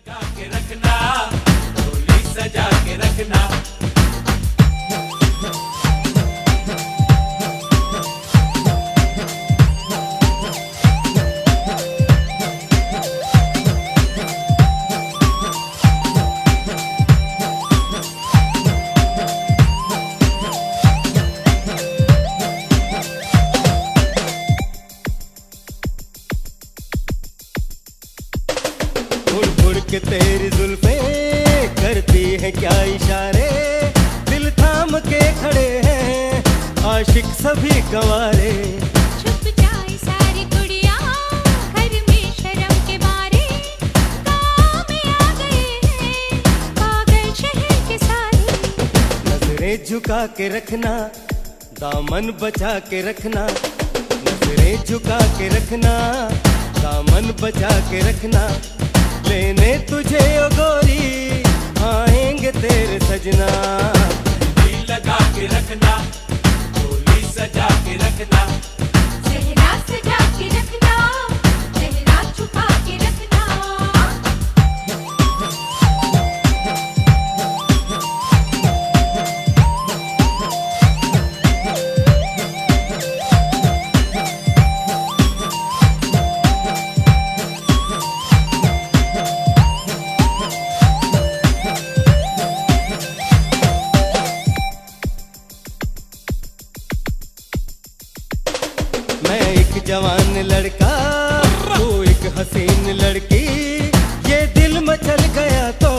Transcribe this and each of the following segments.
लगा के रखना, डोली सजा के रखना। उड़ उड़ के तेरी जुल्फे करती है क्या इशारे, दिल थाम के खड़े हैं आशिक सभी गंवारे। छुप जाए सारी कुड़ियाँ घर में शर्म के मारे, गाँव में आ गए हैं पागल शहर के सारे। नजरें झुका के रखना, दामन बचा के रखना, नजरें झुका के रखना, दामन बचा के रखना। लेने तुझे ओ गोरी आएंगे तेरे सजना। दिल लगा के रखना, डोली सजा के रखना। चेहरा सजा के रखना, चेहरा छुपा के रखना। मैं एक जवान लड़का, तू एक हसीन लड़की, ये दिल मचल गया तो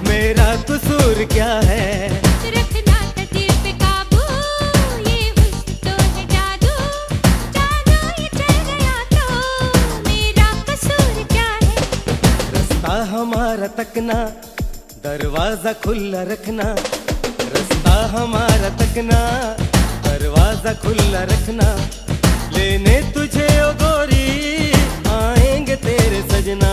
मेरा कसूर क्या है। रखना तकदीर पे काबू, ये हुस्न तो है जादू, जादू ये चल गया तो मेरा कसूर क्या है। रास्ता हमारा तकना, दरवाजा खुला रखना, रास्ता हमारा तकना, दरवाजा खुला रखना। लेने तुझे ओ गोरी आएंगे तेरे सजना।